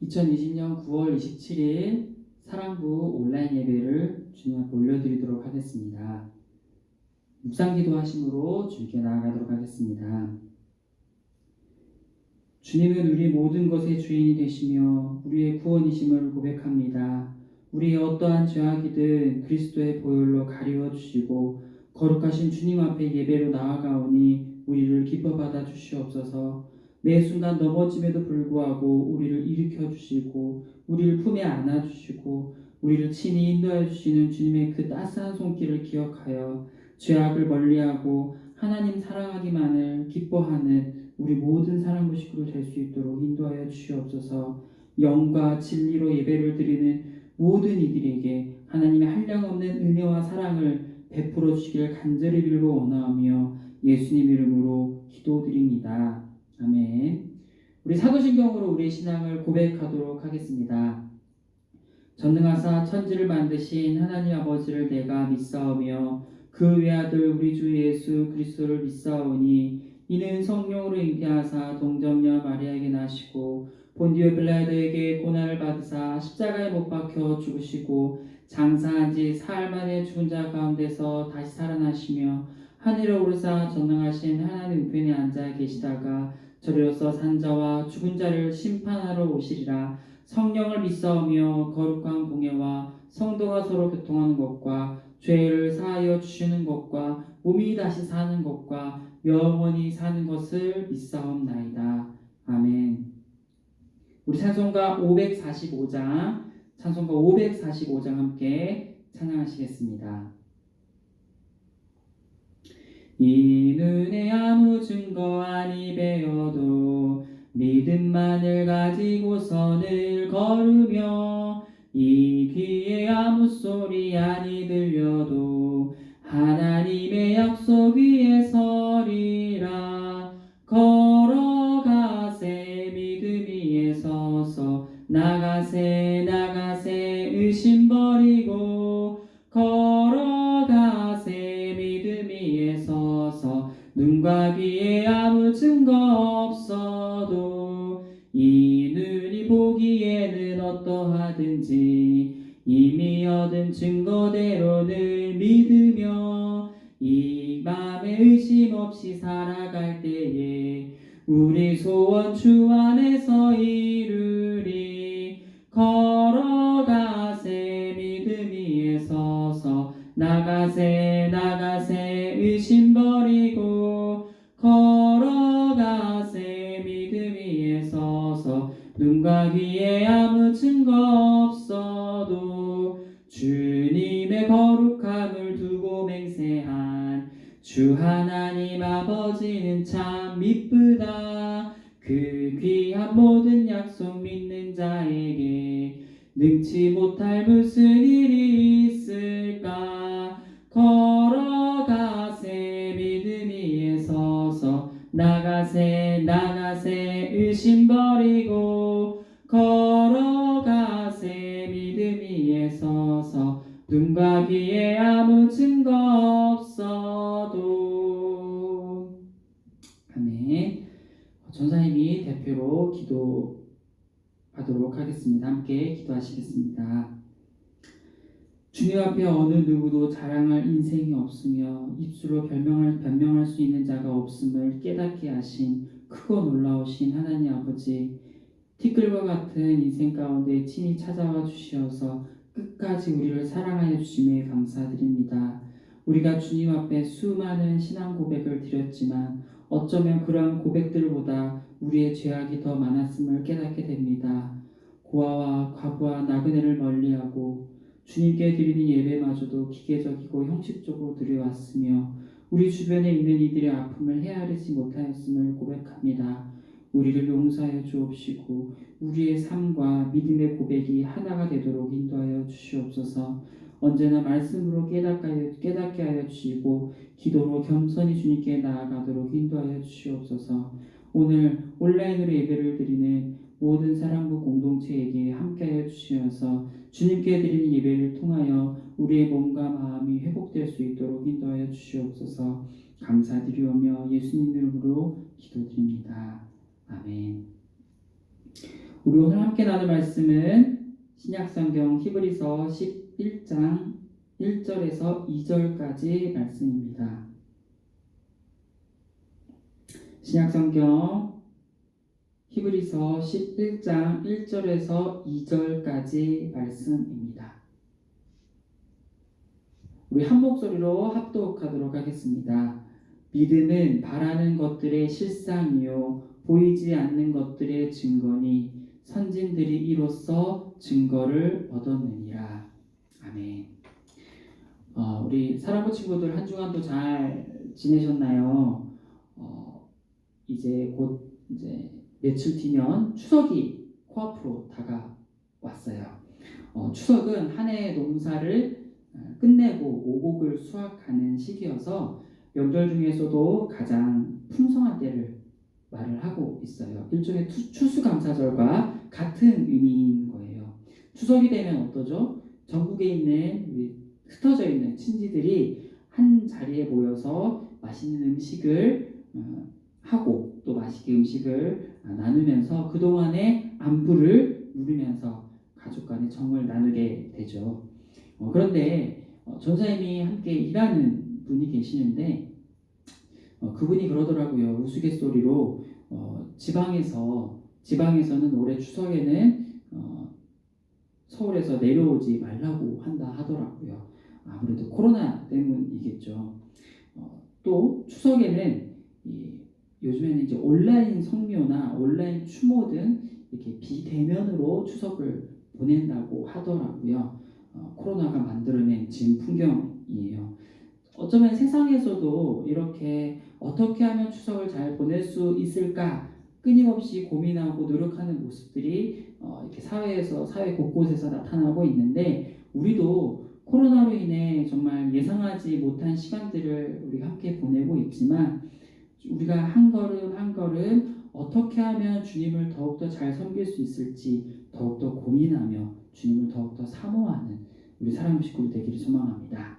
2020년 9월 27일 사랑부 온라인 예배를 주님 앞에 올려드리도록 하겠습니다. 묵상기도 하심으로 주님께 나아가도록 하겠습니다. 주님은 우리 모든 것의 주인이 되시며 우리의 구원이심을 고백합니다. 우리의 어떠한 죄악이든 그리스도의 보혈로 가리워 주시고 거룩하신 주님 앞에 예배로 나아가오니 우리를 기뻐 받아 주시옵소서. 매 순간 넘어짐에도 불구하고 우리를 일으켜 주시고 우리를 품에 안아 주시고 우리를 친히 인도하여 주시는 주님의 그 따스한 손길을 기억하여 죄악을 멀리하고 하나님 사랑하기만을 기뻐하는 우리 모든 사랑부 식구들 될 수 있도록 인도하여 주시옵소서. 영과 진리로 예배를 드리는 모든 이들에게 하나님의 한량없는 은혜와 사랑을 베풀어 주시기를 간절히 빌고 원하오며 예수님 이름으로 기도드립니다. 아멘. 우리 사도신경으로 우리의 신앙을 고백하도록 하겠습니다. 전능하사 천지를 만드신 하나님 아버지를 내가 믿사오며 그 외아들 우리 주 예수 그리스도를 믿사오니 이는 성령으로 잉태하사 동정녀 마리아에게 나시고 본디오 빌라도에게 고난을 받으사 십자가에 못 박혀 죽으시고 장사한 지 사흘 만에 죽은 자 가운데서 다시 살아나시며 하늘에 오르사 전능하신 하나님 우편에 앉아 계시다가 저리로서 산 자와 죽은 자를 심판하러 오시리라. 성령을 믿사오며 거룩한 공예와 성도가 서로 교통하는 것과 죄를 사하여 주시는 것과 몸이 다시 사는 것과 영원히 사는 것을 믿사옵나이다. 아멘. 우리 찬송가 545장 함께 찬양하시겠습니다. 이 눈에 아무 증거 아니 배어도 믿음만을 가지고 선을 걸으며 이 귀에 아무 소리 아니 들려도 하나님의 약속 위에 서리라. 걸어가세 믿음 위에 서서 나가세 의심 버리고 걸어가세 믿음 위에 서서 눈과 귀에 아무 증거 없어도 이 눈이 보기에는 어떠하든지 이미 얻은 증거대로 늘 믿으며 이 맘에 의심 없이 살아갈 때에 우리 소원 주 안에서 이루리. 걸어가세 믿음 위에 서서 나가세 의심 버리고 걸어가세 믿음 위에 서서 눈과 귀에 아무 증거 없어도 주님의 거룩함을 두고 맹세한 주 하나님 아버지는 참 미쁘다. 그 귀한 모든 약속 믿는 자에게 능치 못할 무슨 일이 있을까. 걸어가세 믿음 위에 서서 나가세 의심 버리고 걸어가세 믿음 위에 서서 눈과 귀에 아무 증거 없어도. 아멘. 전사님이 대표로 기도하도록 하겠습니다. 함께 기도하시겠습니다. 주님 앞에 어느 누구도 자랑할 인생이 없으며 입술로 변명할 수 있는 자가 없음을 깨닫게 하신 크고 놀라우신 하나님 아버지, 티끌과 같은 인생 가운데 친히 찾아와 주시어서 끝까지 우리를 사랑하여 주심에 감사드립니다. 우리가 주님 앞에 수많은 신앙 고백을 드렸지만 어쩌면 그러한 고백들보다 우리의 죄악이 더 많았음을 깨닫게 됩니다. 고아와 과부와 나그네를 멀리하고 주님께 드리는 예배마저도 기계적이고 형식적으로 드려왔으며 우리 주변에 있는 이들의 아픔을 헤아리지 못하였음을 고백합니다. 우리를 용서하여 주옵시고 우리의 삶과 믿음의 고백이 하나가 되도록 인도하여 주시옵소서. 언제나 말씀으로 깨닫게 하여 주시고 기도로 겸손히 주님께 나아가도록 인도하여 주시옵소서. 오늘 온라인으로 예배를 드리는 모든 사랑부 공동체에게 함께하여 주시어서 주님께 드리는 예배를 통하여 우리의 몸과 마음이 회복될 수 있도록 인도하여 주시옵소서. 감사드리오며 예수님 이름으로 기도드립니다. 아멘. 우리 오늘 함께 나눌 말씀은 신약성경 히브리서 11장 1절에서 2절까지 말씀입니다. 신약성경 히브리서 11장 1절에서 2절까지 말씀입니다. 우리 한 목소리로 합독하도록 하겠습니다. 믿음은 바라는 것들의 실상이요 보이지 않는 것들의 증거니 선진들이 이로써 증거를 얻었느니라. 아멘. 우리 사랑하는 친구들 한 주간도 잘 지내셨나요? 이제 며칠 뒤면 추석이 코앞으로 다가왔어요. 추석은 한 해의 농사를 끝내고 오곡을 수확하는 시기여서 명절 중에서도 가장 풍성한 때를 말을 하고 있어요. 일종의 추수감사절과 같은 의미인 거예요. 추석이 되면 어떠죠? 전국에 있는 흩어져 있는 친지들이 한 자리에 모여서 맛있는 음식을 하고 또 맛있게 음식을 나누면서 그동안의 안부를 물으면서 가족 간의 정을 나누게 되죠. 그런데 전사님이 함께 일하는 분이 계시는데 그분이 그러더라고요. 우스갯소리로 지방에서는 올해 추석에는 서울에서 내려오지 말라고 한다 하더라고요. 아무래도 코로나 때문이겠죠. 또 추석에는 요즘에는 이제 온라인 성묘나 온라인 추모 등 이렇게 비대면으로 추석을 보낸다고 하더라고요. 코로나가 만들어낸 지금 풍경이에요. 어쩌면 세상에서도 이렇게 어떻게 하면 추석을 잘 보낼 수 있을까 끊임없이 고민하고 노력하는 모습들이 이렇게 사회 곳곳에서 나타나고 있는데 우리도 코로나로 인해 정말 예상하지 못한 시간들을 우리가 함께 보내고 있지만 우리가 한 걸음 한 걸음 어떻게 하면 주님을 더욱더 잘 섬길 수 있을지 더욱더 고민하며 주님을 더욱더 사모하는 우리 사랑하는 식구들 되기를 소망합니다.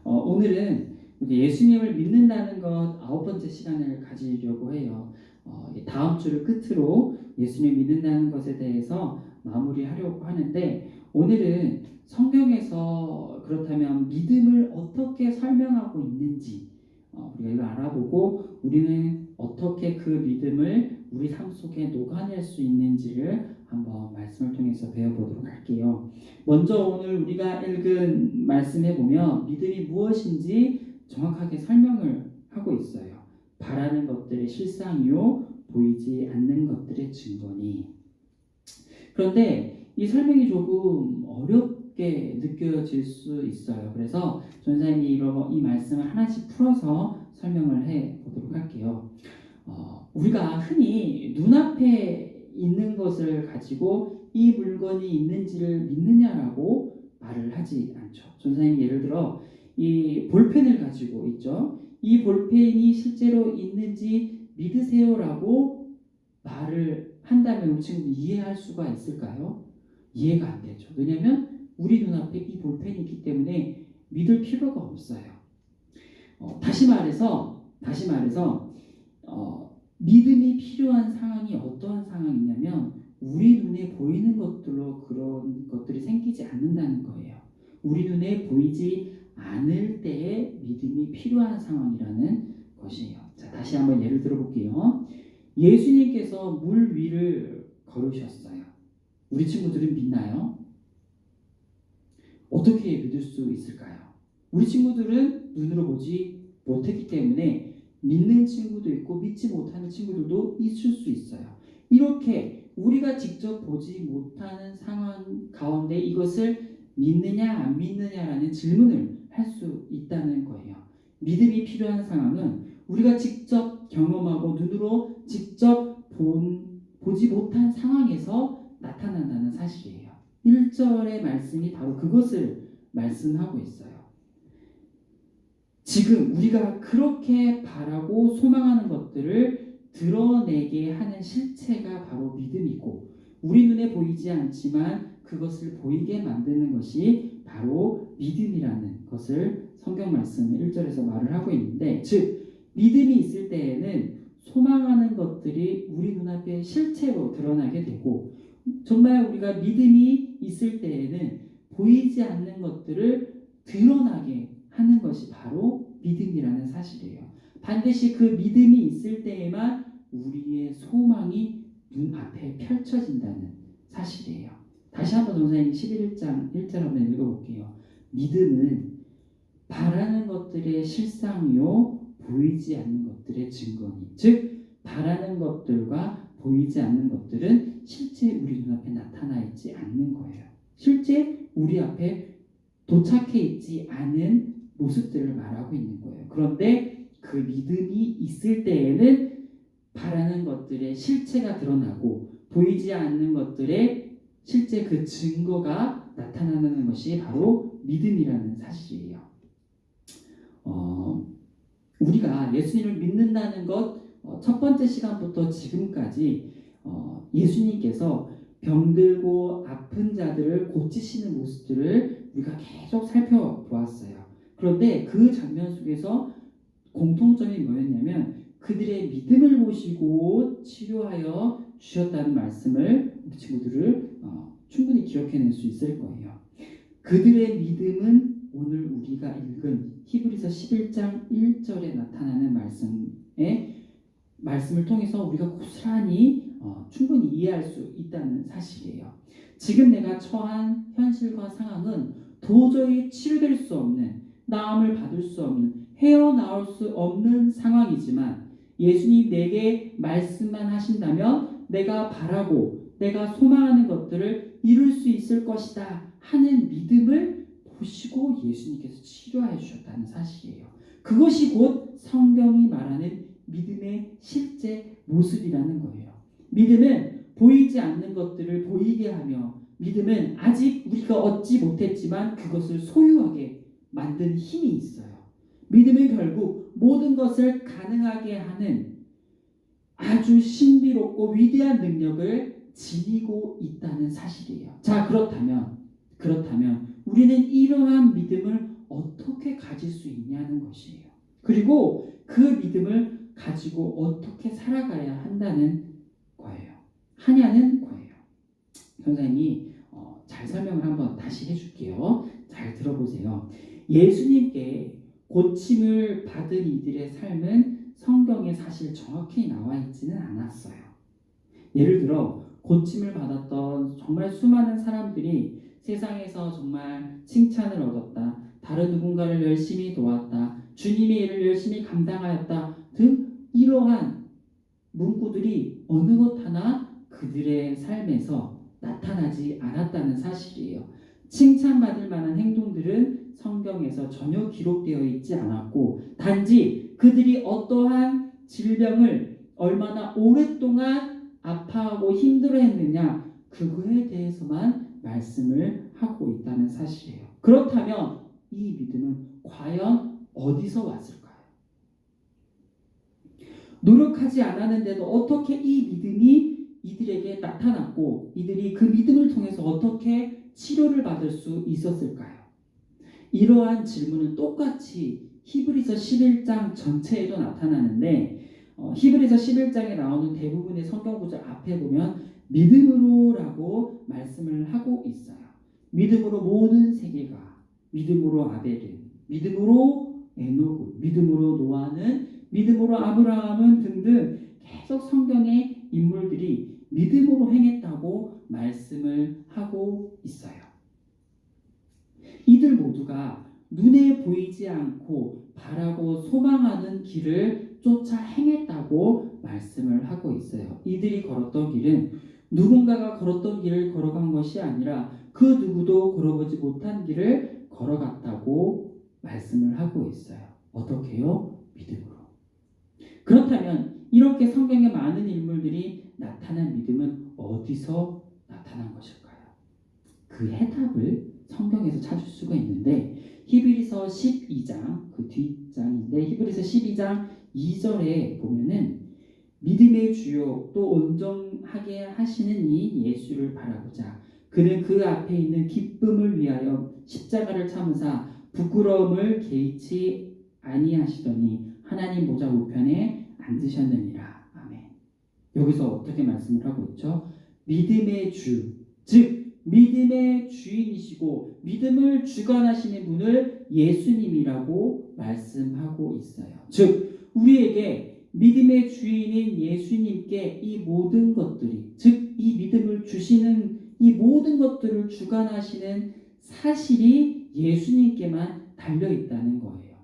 오늘은 예수님을 믿는다는 것 9번째 시간을 가지려고 해요. 다음 주를 끝으로 예수님을 믿는다는 것에 대해서 마무리하려고 하는데 오늘은 성경에서 그렇다면 믿음을 어떻게 설명하고 있는지 우리가 이걸 알아보고 우리는 어떻게 그 믿음을 우리 삶 속에 녹아낼 수 있는지를 한번 말씀을 통해서 배워보도록 할게요. 먼저 오늘 우리가 읽은 말씀에 보면 믿음이 무엇인지 정확하게 설명을 하고 있어요. 바라는 것들의 실상이요 보이지 않는 것들의 증거니. 그런데 이 설명이 조금 어렵게 느껴질 수 있어요. 그래서 전사님이 이 말씀을 하나씩 풀어서 설명을 해보도록 할게요. 우리가 흔히 눈앞에 있는 것을 가지고 이 물건이 있는지를 믿느냐라고 말을 하지 않죠. 전사님이 예를 들어 이 볼펜을 가지고 있죠. 이 볼펜이 실제로 있는지 믿으세요라고 말을 한다면 우리 친구들 이해할 수가 있을까요? 이해가 안 되죠. 왜냐하면 우리 눈앞에 이 볼펜이 있기 때문에 믿을 필요가 없어요. 다시 말해서 믿음이 필요한 상황이 어떠한 상황이냐면 우리 눈에 보이는 것들로 그런 것들이 생기지 않는다는 거예요. 우리 눈에 보이지 않을 때에 믿음이 필요한 상황이라는 것이에요. 자, 다시 한번 예를 들어볼게요. 예수님께서 물 위를 걸으셨어요. 우리 친구들은 믿나요? 어떻게 믿을 수 있을까요? 우리 친구들은 눈으로 보지 못했기 때문에 믿는 친구도 있고 믿지 못하는 친구들도 있을 수 있어요. 이렇게 우리가 직접 보지 못하는 상황 가운데 이것을 믿느냐 안 믿느냐라는 질문을 할 수 있다는 거예요. 믿음이 필요한 상황은 우리가 직접 경험하고 눈으로 직접 보지 못한 상황에서 나타난다는 사실이에요. 1절의 말씀이 바로 그것을 말씀하고 있어요. 지금 우리가 그렇게 바라고 소망하는 것들을 드러내게 하는 실체가 바로 믿음이고 우리 눈에 보이지 않지만 그것을 보이게 만드는 것이 바로 믿음이라는 것을 성경 말씀 1절에서 말을 하고 있는데 즉 믿음이 있을 때에는 소망하는 것들이 우리 눈앞에 실체로 드러나게 되고 정말 우리가 믿음이 있을 때에는 보이지 않는 것들을 드러나게 하는 것이 바로 믿음이라는 사실이에요. 반드시 그 믿음이 있을 때에만 우리의 소망이 눈앞에 펼쳐진다는 사실이에요. 다시 한번 전사님 11장 1절 한번 읽어볼게요. 믿음은 바라는 것들의 실상이요 보이지 않는 것들의 증거니. 즉 바라는 것들과 보이지 않는 것들은 실제 우리 눈앞에 나타나 있지 않는 거예요. 실제 우리 앞에 도착해 있지 않은 모습들을 말하고 있는 거예요. 그런데 그 믿음이 있을 때에는 바라는 것들의 실체가 드러나고 보이지 않는 것들의 실제 그 증거가 나타나는 것이 바로 믿음이라는 사실이에요. 우리가 예수님을 믿는다는 것 첫 번째 시간부터 지금까지 예수님께서 병들고 아픈 자들을 고치시는 모습들을 우리가 계속 살펴보았어요. 그런데 그 장면 속에서 공통점이 뭐였냐면 그들의 믿음을 보시고 치료하여 주셨다는 말씀을 우리 친구들을 충분히 기억해낼 수 있을 거예요. 그들의 믿음은 오늘 우리가 읽은 히브리서 11장 1절에 나타나는 말씀을 통해서 우리가 고스란히 충분히 이해할 수 있다는 사실이에요. 지금 내가 처한 현실과 상황은 도저히 치료될 수 없는, 나음을 받을 수 없는, 헤어나올 수 없는 상황이지만 예수님 내게 말씀만 하신다면 내가 바라고 내가 소망하는 것들을 이룰 수 있을 것이다 하는 믿음을 보시고 예수님께서 치료해 주셨다는 사실이에요. 그것이 곧 성경이 말하는 믿음의 실제 모습이라는 거예요. 믿음은 보이지 않는 것들을 보이게 하며 믿음은 아직 우리가 얻지 못했지만 그것을 소유하게 만든 힘이 있어요. 믿음은 결국 모든 것을 가능하게 하는 아주 신비롭고 위대한 능력을 지니고 있다는 사실이에요. 자, 그렇다면 우리는 이러한 믿음을 어떻게 가질 수 있냐는 것이에요. 그리고 그 믿음을 가지고 어떻게 살아가야 한다는 거예요. 하냐는 거예요. 선생님이 잘 설명을 한번 다시 해줄게요. 잘 들어보세요. 예수님께 고침을 받은 이들의 삶은 성경에 사실 정확히 나와 있지는 않았어요. 예를 들어 고침을 받았던 정말 수많은 사람들이 세상에서 정말 칭찬을 얻었다, 다른 누군가를 열심히 도왔다, 주님의 일을 열심히 감당하였다 등 이러한 문구들이 어느 것 하나 그들의 삶에서 나타나지 않았다는 사실이에요. 칭찬받을 만한 행동들은 성경에서 전혀 기록되어 있지 않았고 단지 그들이 어떠한 질병을 얼마나 오랫동안 아파하고 힘들어했느냐 그거에 대해서만 말씀을 하고 있다는 사실이에요. 그렇다면 이 믿음은 과연 어디서 왔을까요? 노력하지 않았는데도 어떻게 이 믿음이 이들에게 나타났고 이들이 그 믿음을 통해서 어떻게 치료를 받을 수 있었을까요? 이러한 질문은 똑같이 히브리서 11장 전체에도 나타나는데 히브리서 11장에 나오는 대부분의 성경 구절 앞에 보면 믿음으로라고 말씀을 하고 있어요. 믿음으로 모든 세계가, 믿음으로 아벨은, 믿음으로 에노그, 믿음으로 노아는, 믿음으로 아브라함은 등등 계속 성경의 인물들이 믿음으로 행했다고 말씀을 하고 있어요. 이들 모두가 눈에 보이지 않고 바라고 소망하는 길을 쫓아 행했다고 말씀을 하고 있어요. 이들이 걸었던 길은 누군가가 걸었던 길을 걸어간 것이 아니라 그 누구도 걸어보지 못한 길을 걸어갔다고 말씀을 하고 있어요. 어떻게요? 믿음으로. 그렇다면 이렇게 성경에 많은 인물들이 나타난 믿음은 어디서 나타난 것일까요? 그 해답을 성경에서 찾을 수가 있는데 히브리서 12장 그 뒷장인데 히브리서 12장 2절에 보면은 믿음의 주요 또 온전하게 하시는 이 예수를 바라보자. 그는 그 앞에 있는 기쁨을 위하여 십자가를 참으사 부끄러움을 개의치 아니하시더니 하나님 보좌 우편에 앉으셨느니라. 여기서 어떻게 말씀을 하고 있죠? 믿음의 주, 즉 믿음의 주인이시고 믿음을 주관하시는 분을 예수님이라고 말씀하고 있어요. 즉 우리에게 믿음의 주인인 예수님께 이 모든 것들이, 즉 이 믿음을 주시는 이 모든 것들을 주관하시는 사실이 예수님께만 달려 있다는 거예요.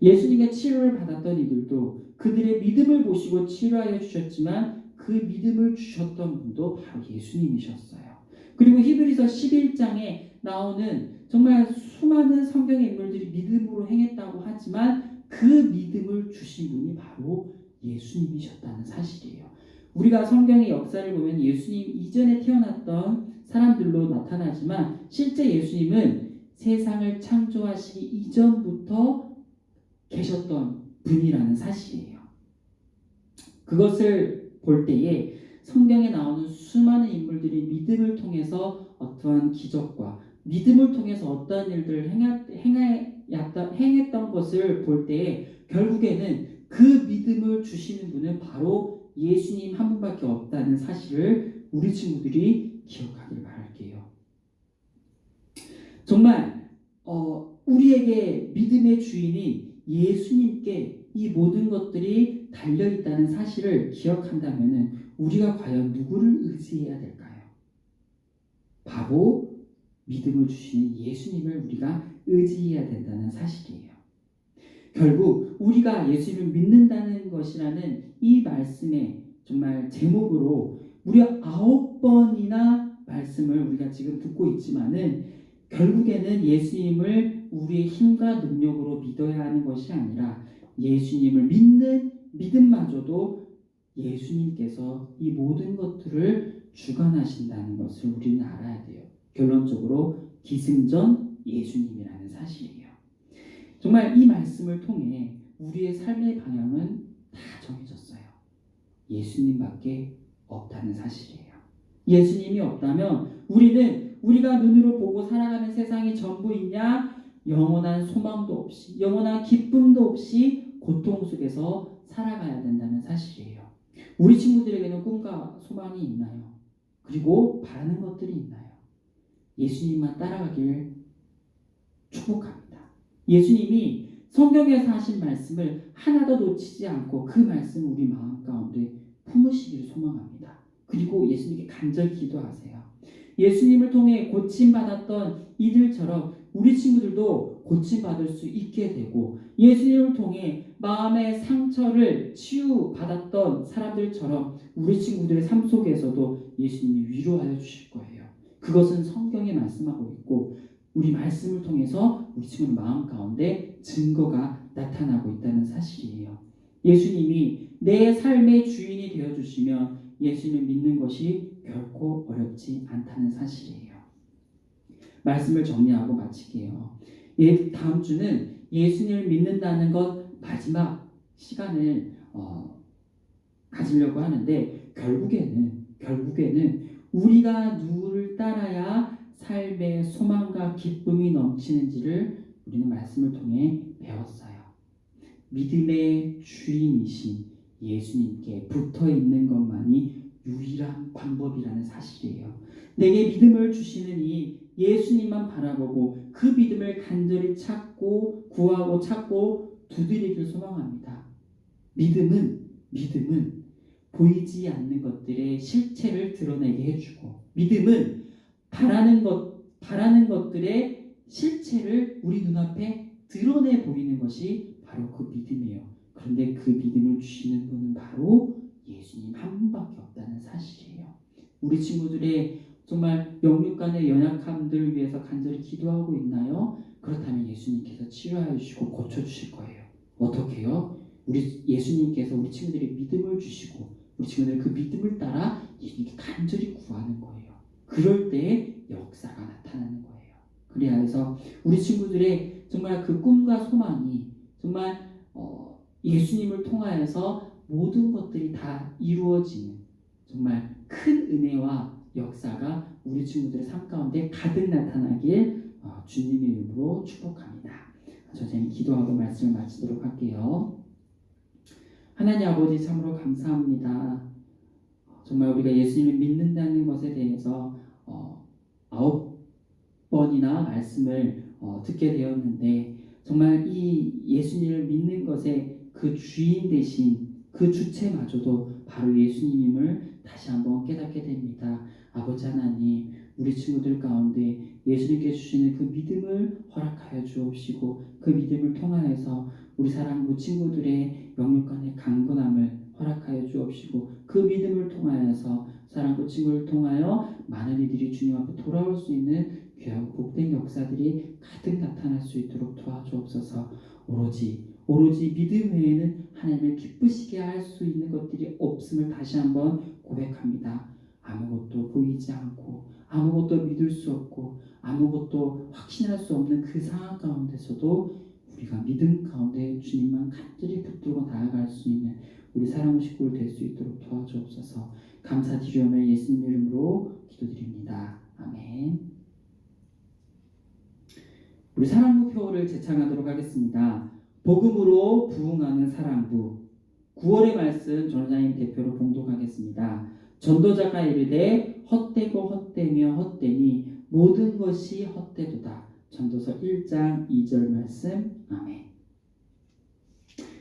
예수님의 치료를 받았던 이들도 그들의 믿음을 보시고 치료하여 주셨지만 그 믿음을 주셨던 분도 바로 예수님이셨어요. 그리고 히브리서 11장에 나오는 정말 수많은 성경의 인물들이 믿음으로 행했다고 하지만 그 믿음을 주신 분이 바로 예수님이셨다는 사실이에요. 우리가 성경의 역사를 보면 예수님 이전에 태어났던 사람들로 나타나지만 실제 예수님은 세상을 창조하시기 이전부터 계셨던 분이라는 사실이에요. 그것을 볼 때에 성경에 나오는 수많은 인물들이 믿음을 통해서 어떠한 기적과 믿음을 통해서 어떠한 일들을 행했던 것을 볼 때에 결국에는 그 믿음을 주시는 분은 바로 예수님 한 분밖에 없다는 사실을 우리 친구들이 기억하길 바랄게요. 정말 우리에게 믿음의 주인인 예수님께 이 모든 것들이 달려있다는 사실을 기억한다면 우리가 과연 누구를 의지해야 될까요? 바로 믿음을 주시는 예수님을 우리가 의지해야 된다는 사실이에요. 결국 우리가 예수님을 믿는다는 것이라는 이 말씀의 정말 제목으로 무려 9번이나 말씀을 우리가 지금 듣고 있지만은 결국에는 예수님을 우리의 힘과 능력으로 믿어야 하는 것이 아니라 예수님을 믿는 믿음마저도 예수님께서 이 모든 것들을 주관하신다는 것을 우리는 알아야 돼요. 결론적으로 기승전 예수님이라는 사실이에요. 정말 이 말씀을 통해 우리의 삶의 방향은 다 정해졌어요. 예수님밖에 없다는 사실이에요. 예수님이 없다면 우리는 우리가 눈으로 보고 살아가는 세상이 전부이냐? 영원한 소망도 없이, 영원한 기쁨도 없이 고통 속에서 살아가야 된다는 사실이에요. 우리 친구들에게는 꿈과 소망이 있나요? 그리고 바라는 것들이 있나요? 예수님만 따라가길 축복합니다. 예수님이 성경에서 하신 말씀을 하나도 놓치지 않고 그 말씀을 우리 마음 가운데 품으시기를 소망합니다. 그리고 예수님께 간절히 기도하세요. 예수님을 통해 고침받았던 이들처럼 우리 친구들도 고침받을 수 있게 되고 예수님을 통해 마음의 상처를 치유받았던 사람들처럼 우리 친구들의 삶 속에서도 예수님이 위로하여 주실 거예요. 그것은 성경에 말씀하고 있고 우리 말씀을 통해서 우리 친구의 마음 가운데 증거가 나타나고 있다는 사실이에요. 예수님이 내 삶의 주인이 되어주시면 예수님을 믿는 것이 결코 어렵지 않다는 사실이에요. 말씀을 정리하고 마칠게요. 다음 주는 예수님을 믿는다는 것 마지막 시간을 가지려고 하는데 결국에는 우리가 누구를 따라야 삶의 소망과 기쁨이 넘치는지를 우리는 말씀을 통해 배웠어요. 믿음의 주인이신 예수님께 붙어 있는 것만이 유일한 방법이라는 사실이에요. 내게 믿음을 주시는 이 예수님만 바라보고 그 믿음을 간절히 찾고 구하고 찾고 두드리길 소망합니다. 믿음은 보이지 않는 것들의 실체를 드러내게 해주고 믿음은 바라는 것들의 실체를 우리 눈앞에 드러내 보이는 것이 바로 그 믿음이에요. 그런데 그 믿음을 주시는 분은 바로 예수님 한 분밖에 없다는 사실이에요. 우리 친구들의 정말 영육 간의 연약함들을 위해서 간절히 기도하고 있나요? 그렇다면 예수님께서 치료하여 주시고 고쳐주실 거예요. 어떻게요? 우리 예수님께서 우리 친구들의 믿음을 주시고 우리 친구들 그 믿음을 따라 예수님께 간절히 구하는 거예요. 그럴 때 역사가 나타나는 거예요. 그래야 해서 우리 친구들의 정말 그 꿈과 소망이 정말 예수님을 통하여서 모든 것들이 다 이루어지는 정말 큰 은혜와 역사가 우리 친구들의 삶 가운데 가득 나타나길 주님의 이름으로 축복합니다. 선생님 기도하고 말씀을 마치도록 할게요. 하나님 아버지 참으로 감사합니다. 정말 우리가 예수님을 믿는다는 것에 대해서 9번이나 말씀을 듣게 되었는데 정말 이 예수님을 믿는 것에 그 주인 되신 그 주체마저도 바로 예수님임을 다시 한번 깨닫게 됩니다. 아버지 하나님, 우리 친구들 가운데 예수님께 주시는 그 믿음을 허락하여 주옵시고 그 믿음을 통하여서 우리 사랑부 친구들의 영육 간의 강건함을 허락하여 주옵시고 그 믿음을 통하여서 사랑부 친구를 통하여 많은 이들이 주님 앞에 돌아올 수 있는 귀하고 복된 역사들이 가득 나타날 수 있도록 도와주옵소서. 오로지 믿음 외에는 하나님을 기쁘시게 할 수 있는 것들이 없음을 다시 한번 고백합니다. 아무것도 보이지 않고 아무것도 믿을 수 없고 아무것도 확신할 수 없는 그 상황 가운데서도 우리가 믿음 가운데 주님만 간절히 붙들고 나아갈 수 있는 우리 사랑하는 식구를 될 수 있도록 도와주옵소서. 감사드리오며 예수님 이름으로 기도드립니다. 아멘. 우리 사랑부 표를 제창하도록 하겠습니다. 복음으로 부흥하는 사랑부. 9월의 말씀 전도자님 대표로 봉독하겠습니다. 전도자가 이르되 헛되고 헛되며 헛되니 모든 것이 헛되도다. 전도서 1장 2절 말씀. 아멘.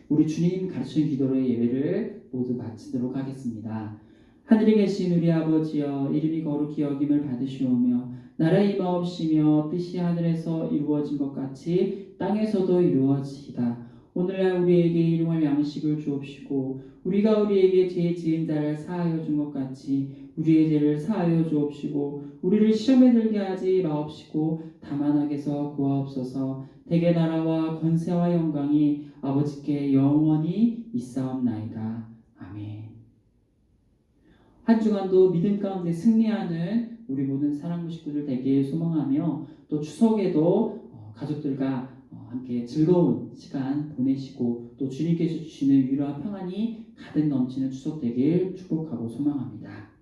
우리 주님 가르치는 기도로 예배를 모두 마치도록 하겠습니다. 하늘에 계신 우리 아버지여, 이름이 거룩히 여김을 받으시오며 나라의 임하옵시며 뜻이 하늘에서 이루어진 것 같이 땅에서도 이루어지이다. 오늘날 우리에게 일용할 양식을 주옵시고 우리가 우리에게 죄 지은 자를 사하여 준 것 같이 우리의 죄를 사하여 주옵시고 우리를 시험에 들게 하지 마옵시고 다만 악에서 구하옵소서. 대개 나라와 권세와 영광이 아버지께 영원히 있사옵나이다. 아멘. 한 주간도 믿음 가운데 승리하는 우리 모든 사랑부 식구들 되길 소망하며 또 추석에도 가족들과 함께 즐거운 시간 보내시고 또 주님께서 주시는 위로와 평안이 가득 넘치는 추석 되길 축복하고 소망합니다.